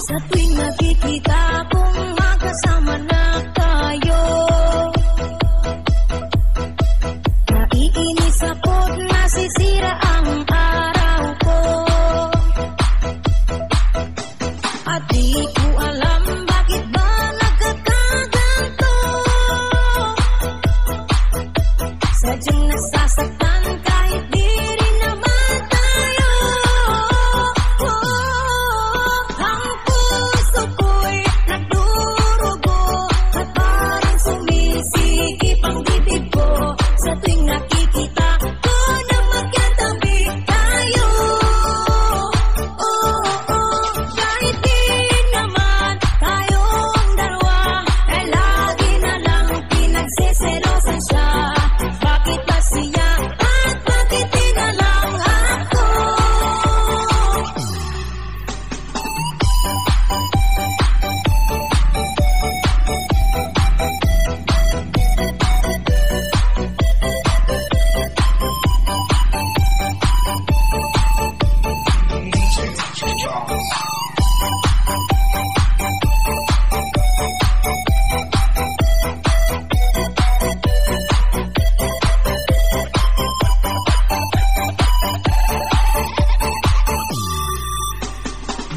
Sa tuwing nakikita kong magkasama na tayo, naiinis ako't nasisira ang araw ko. At di ko alam bakit ba nagkakaganto. Sadyang nasasaktan kahit di rin naman tayo. Ang puso ko'y nagdurugo at parang sumisikip ang bibig ko. Sa tuwing nakikita ko na magkatabi tayo. Kahit di naman tayong dalawa, ay lagi na lang pinagseselosan siya. Bakit ba siya at bakit di na lang ako?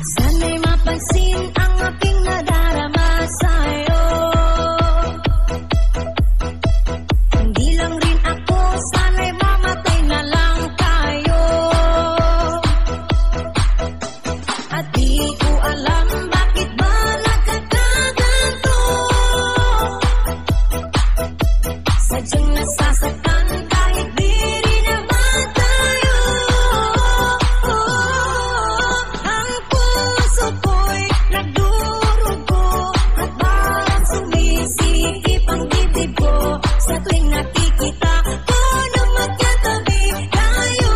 Sana'y mapansin ang aking nadarama sa'yo. Hindi lang rin ako, sana'y mamatay na lang tayo. At di ko alam bakit ba nagkakaganto. Sadyang nasasaktan kahit di rin naman tayo. Ang puso ko'y nagdurugo at parang sumisikip ang bibig ko. Sa tuwing nakikita ko na magkatabi tayo.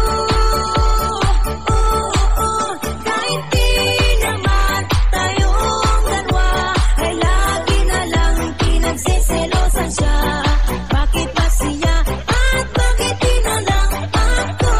Kahit di naman tayong dalawa, ay lagi na lang pinagseselosan siya. Bakit ba siya at bakit di na lang ako?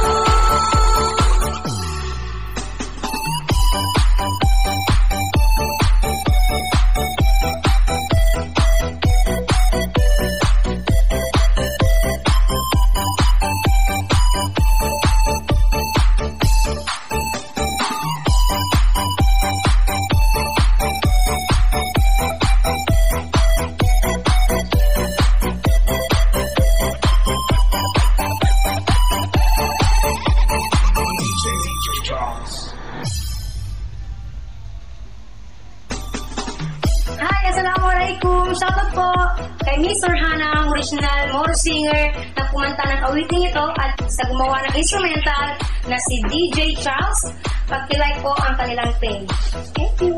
Hi, assalamualaikum. Shoutout po kay Miss Orhana, ang original Moro singer na kumanta ng awiting ito at sa gumawa ng instrumental na si DJ Charles. Pag-like po ang kanilang page. Thank you.